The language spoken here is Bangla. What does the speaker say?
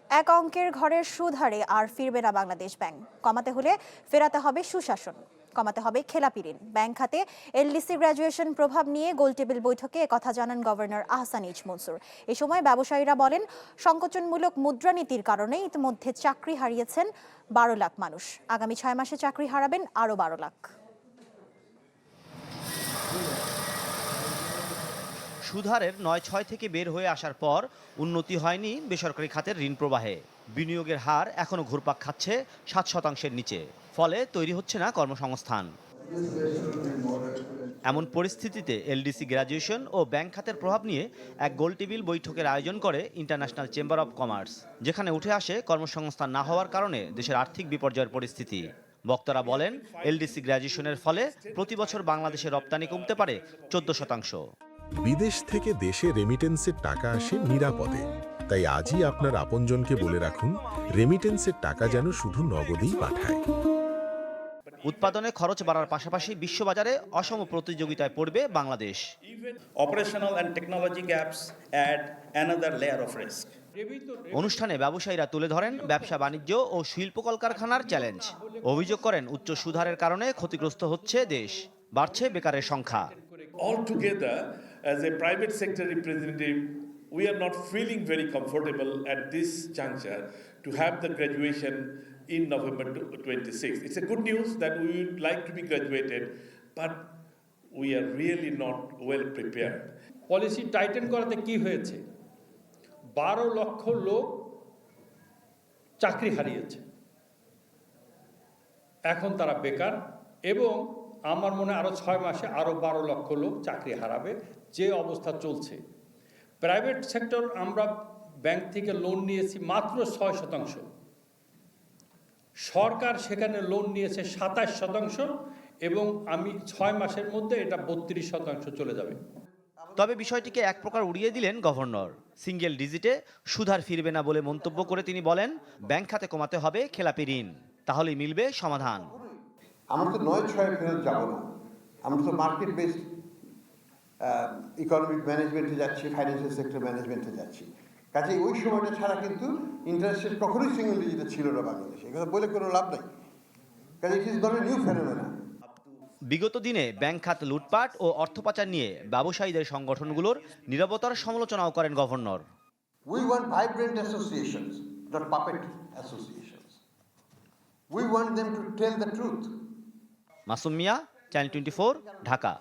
এক অঙ্কের ঘরের সুদ হারে আর ফিরবে না বাংলাদেশ ব্যাংক। কমাতে হলে ফেরাতে হবে সুশাসন, কমাতে হবে খেলাপি ঋণ। ব্যাংক খাতে এলডিসি গ্র্যাজুয়েশন প্রভাব নিয়ে গোলটেবিল বৈঠকে একথা জানান গভর্নর আহসান এইচ মনসুর। এ সময় ব্যবসায়ীরা বলেন, সংকোচনমূলক মুদ্রানীতির কারণে ইতিমধ্যে চাকরি হারিয়েছেন 12 লাখ মানুষ। আগামী 6 মাসে চাকরি হারাবেন আরও 12 লাখ। সুদহারের 9.6 থেকে বের হয়ে আসার পর উন্নতি হয়নি বেসরকারি খাতের ঋণ প্রবাহে। বিনিয়োগের হার এখনো ঘুরপাক খাচ্ছে 7% নিচে। ফলে তৈরি হচ্ছে না কর্মসংস্থান। এমন পরিস্থিতিতে এলডিসি গ্র্যাজুয়েশন ও ব্যাংক খাতের প্রভাব নিয়ে এক গোলটেবিল বৈঠকের আয়োজন করে ইন্টারন্যাশনাল চেম্বার অব কমার্স, যেখানে উঠে আসে কর্মসংস্থান না হওয়ার কারণে দেশের আর্থিক বিপর্যয়ের পরিস্থিতি। বক্তারা বলেন, এলডিসি গ্র্যাজুয়েশনের ফলে প্রতি বছর বাংলাদেশের রপ্তানি কমতে পারে 14%। বিদেশ থেকে দেশে রেমিটেন্সের টাকা আসে নিরাপদে। তাই আজই আপনার আপনজনকে বলে রাখুন, রেমিটেন্সের টাকা যেন শুধু নগদেই পাঠায়। উৎপাদনে খরচ বাড়ার পাশাপাশি বিশ্ববাজারে অসম প্রতিযোগিতায় পড়বে Bangladesh. Operational and technology gaps add another layer of risk. অনুষ্ঠানে ব্যবসায়ীরা তুলে ধরেন ব্যবসা বাণিজ্য ও শিল্প কলকারখানার চ্যালেঞ্জ। অভিযোগ করেন, উচ্চ সুদহারের কারণে ক্ষতিগ্রস্ত হচ্ছে দেশ, বাড়ছে বেকারের সংখ্যা। Altogether, as a private sector representative, we are not feeling very comfortable at this juncture to have the graduation in November 26. It's a good news that we would like to be graduated, but we are really not well prepared. Policy tighten করাতে কি হয়েছে? 12 লক্ষ লোক চাকরি হারিয়েছে, এখন তারা বেকার, এবং আমার মনে হয় আরও 6 মাসে আরও 12 লক্ষ লোক চাকরি হারাবে। যে অবস্থা চলছে, প্রাইভেট সেক্টর আমরা ব্যাংক থেকে লোন নিয়েছি মাত্র 6%, সরকার সেখানে লোন নিয়েছে 27%, এবং আমি 6 মাসের মধ্যে এটা 32% চলে যাবে। তবে বিষয়টিকে এক প্রকার উড়িয়ে দিলেন গভর্নর। সিঙ্গেল ডিজিটে সুদহার ফিরবে না বলে মন্তব্য করে তিনি বলেন, ব্যাংক খাতে কমাতে হবে খেলাপি ঋণ, তাহলেই মিলবে সমাধান। আমরা তো 9-6 ফেরত যাব না, আমরা তো মার্কেট বেসড ইকোনমিক ম্যানেজমেন্টে যাচ্ছি, ফাইন্যান্সিয়াল সেক্টর ম্যানেজমেন্টে যাচ্ছি। কাজে ওই সময়টা ছাড়া কিন্তু ইন্টারেস্ট রেট কখনোই সিঙ্গেল ডিজিটে ছিল না বাংলাদেশে, এগুলো বলে কোনো লাভ নাই। কাজে it is not a new phenomena. বিগত দিনে ব্যাংক খাত লুটপাট ও অর্থ পাচার নিয়ে ব্যবসায়ীদের সংগঠনগুলোর নীরবতার সমালোচনাও করেন governor. We want vibrant associations, not puppet associations. We want them to tell the truth. Masum Mia, channel 24, Dhaka.